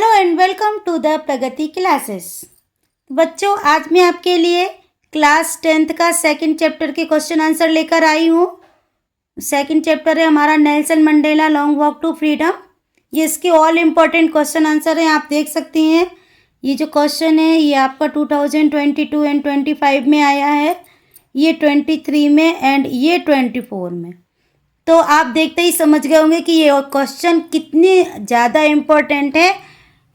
Hello and welcome to the Pragati classes. बच्चों, आज मैं आपके लिए क्लास 10th का सेकंड चैप्टर के क्वेश्चन आंसर लेकर आई हूँ। सेकंड चैप्टर है हमारा Nelson Mandela long walk to freedom. ये इसके ऑल इम्पोर्टेंट क्वेश्चन आंसर हैं, आप देख सकती हैं। ये जो क्वेश्चन है ये आपका 2022 एंड 25 में आया है, ये 23 में एंड ये 24 में। तो आप देखते ही समझ गए होंगे कि ये क्वेश्चन कितने ज़्यादा इम्पोर्टेंट है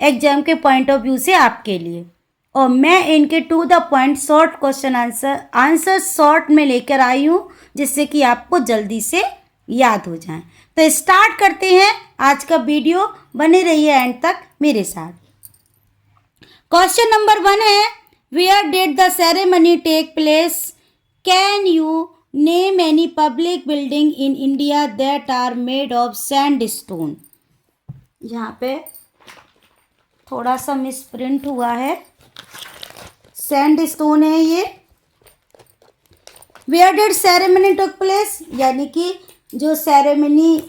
एग्जाम के पॉइंट ऑफ व्यू से आपके लिए। और मैं इनके to the point short question answer short में लेकर आई हूँ, जिससे कि आपको जल्दी से याद हो जाए। तो स्टार्ट करते हैं आज का वीडियो, बने रहिए एंड तक मेरे साथ। क्वेश्चन नंबर 1 है, where did the ceremony take place? Can you name any public building in India that are made of sandstone? यहाँ पे थोड़ा सा मिसप्रिंट हुआ है, सैंडस्टोन है ये। Where did ceremony took place, यानी कि जो सेरेमनी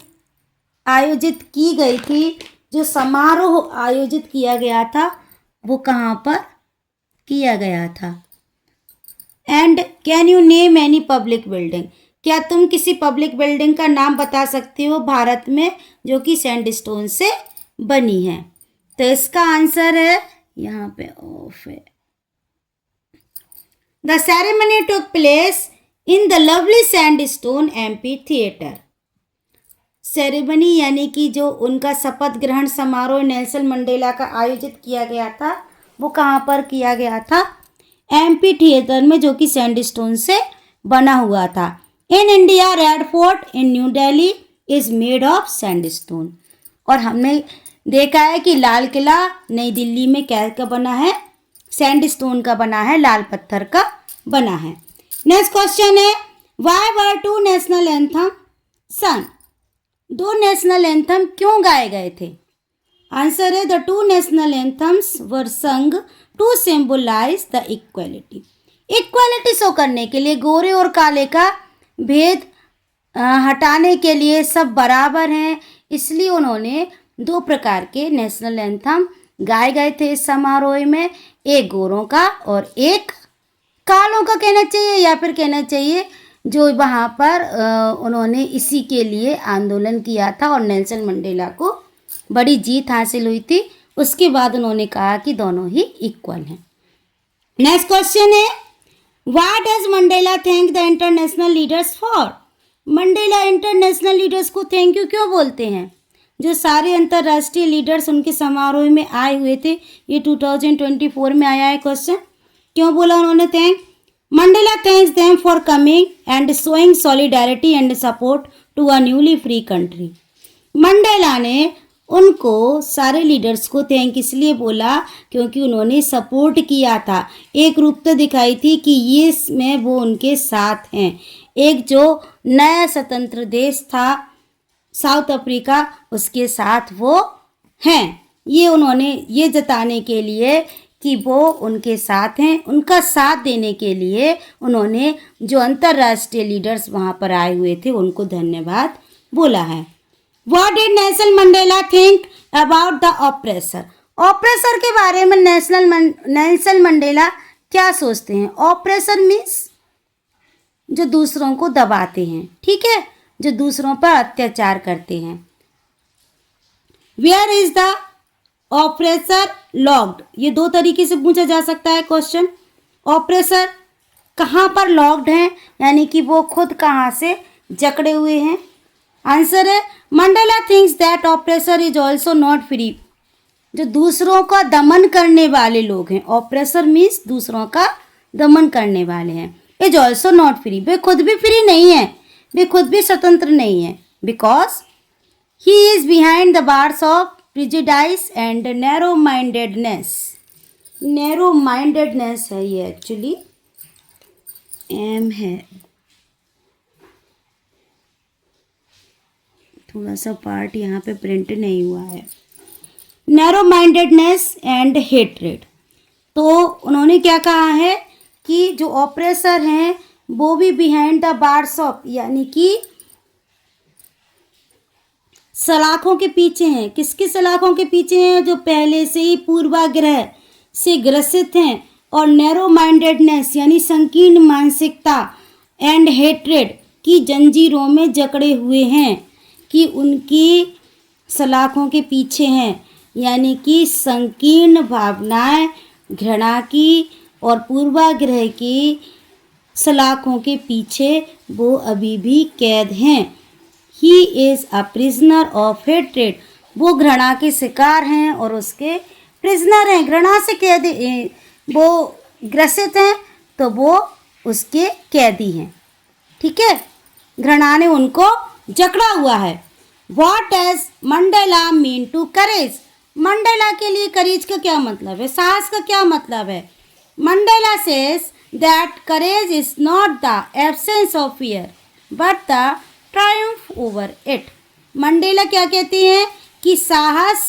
आयोजित की गई थी, जो समारोह आयोजित किया गया था, वो कहाँ पर किया गया था? And can you name any public building, क्या तुम किसी पब्लिक बिल्डिंग का नाम बता सकते हो भारत में जो कि सैंडस्टोन से बनी है? तो इसका आंसर है यहाँ पे ऑफ है। The ceremony took place in the lovely sandstone amphi theatre. Ceremony यानी कि जो उनका शपथ ग्रहण समारोह नेल्सन मंडेला का आयोजित किया गया था, वो कहाँ पर किया गया था? एम्पी थिएटर में, जो कि सैंडस्टोन से बना हुआ था। In India red fort in new Delhi is made of sandstone. और हमने देखा है कि लाल किला नई दिल्ली में क्या का बना है? सैंडस्टोन का बना है, लाल पत्थर का बना है। नेक्स्ट क्वेश्चन है, why were two national anthem sung? दो नेशनल एंथम क्यों गाए गए थे? आंसर है, the two national anthems were sung to symbolise the equality. Equality शो करने के लिए, गोरे और काले का भेद हटाने के लिए, सब बराबर हैं, इसलिए उन्होंने दो प्रकार के नेशनल एंथम गाए गए थे इस समारोह में। एक गोरों का और एक कालों का कहना चाहिए, या फिर कहना चाहिए जो वहाँ पर उन्होंने इसी के लिए आंदोलन किया था और नेल्सन मंडेला को बड़ी जीत हासिल हुई थी। उसके बाद उन्होंने कहा कि दोनों ही इक्वल हैं। नेक्स्ट क्वेश्चन है, what does Mandela thank the international leaders for? Mandela international leaders को थैंक यू क्यों बोलते हैं? जो सारे अंतर्राष्ट्रीय लीडर्स उनके समारोह में आए हुए थे, ये 2024 में आया है क्वेश्चन। क्यों बोला उन्होंने thank? Mandela thanks them for coming and showing solidarity and support to a newly free country. Mandela ने उनको सारे लीडर्स को थैंक इसलिए बोला क्योंकि उन्होंने सपोर्ट किया था, एक रूपता दिखाई थी कि ये इसमें वो उनके साथ हैं। एक जो नया स्वतंत्र देश था साउथ अफ्रीका, उसके साथ वो हैं। ये उन्होंने ये जताने के लिए कि वो उनके साथ हैं, उनका साथ देने के लिए उन्होंने जो अंतर्राष्ट्रीय लीडर्स वहाँ पर आए हुए थे उनको धन्यवाद बोला है। What did Nelson Mandela think about the oppressor? Oppressor के बारे में नेल्सन मंडेला क्या सोचते हैं? ऑप्रेसर मीन्स जो दूसरों को दबाते हैं, ठीक है, जो दूसरों पर अत्याचार करते हैं। Where is the oppressor locked? ये दो तरीके से पूछा जा सकता है क्वेश्चन। ऑप्रेसर कहाँ पर लॉक्ड हैं, यानी कि वो खुद कहाँ से जकड़े हुए हैं? आंसर है, Mandela thinks that oppressor is also not free. जो दूसरों का दमन करने वाले लोग हैं, ऑप्रेसर मीन्स दूसरों का दमन करने वाले हैं, इज ऑल्सो नॉट फ्री, वे खुद भी फ्री नहीं है, वे खुद भी स्वतंत्र नहीं है। Because he is behind the bars of prejudice and narrow mindedness. Narrow mindedness है ये, एक्चुअली एम है, थोड़ा सा पार्ट यहाँ पे प्रिंट नहीं हुआ है। Narrow mindedness and hatred. तो उन्होंने क्या कहा है कि जो ऑपरेसर हैं वो भी बिहाइंड द बार्स ऑफ, यानी कि सलाखों के पीछे हैं। किसकी सलाखों के पीछे हैं? जो पहले से ही पूर्वाग्रह से ग्रसित हैं और नैरो माइंडेडनेस यानी संकीर्ण मानसिकता एंड हेट्रेड की जंजीरों में जकड़े हुए हैं, कि उनकी सलाखों के पीछे हैं, यानी कि संकीर्ण भावनाएं, घृणा की और पूर्वाग्रह की सलाखों के पीछे वो अभी भी कैद हैं। He is a prisoner of hatred, वो घृणा के शिकार हैं और उसके प्रिजनर हैं, घृणा से कैदी, वो ग्रसित हैं तो वो उसके कैदी हैं। ठीक है, घृणा ने उनको जकड़ा हुआ है। What does Mandela mean to courage, Mandela के लिए करेज का क्या मतलब है, साहस का क्या मतलब है? Mandela says that courage is not the absence of fear but the Triumph over it. Mandela क्या कहती हैं कि साहस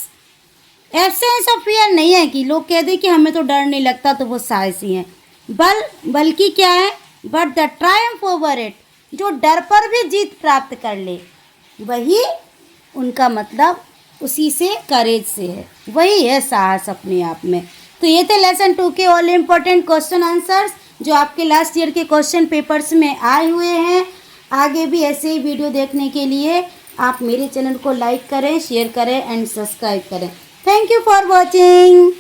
एब्सेंस ऑफ फियर नहीं है, कि लोग कह दें कि हमें तो डर नहीं लगता तो वो साहसी हैं, बल्कि क्या है, but the Triumph over it, जो डर पर भी जीत प्राप्त कर ले, वही उनका मतलब उसी से करेज से है, वही है साहस अपने आप में। तो ये थे लेसन 2 के ऑल इम्पोर्टेंट क्वेश्चन आंसर्स जो आपके लास्ट ईयर के क्वेश्चन पेपर्स में आए हुए हैं। आगे भी ऐसे ही वीडियो देखने के लिए आप मेरे चैनल को लाइक करें, शेयर करें एंड सब्सक्राइब करें। Thank you for watching.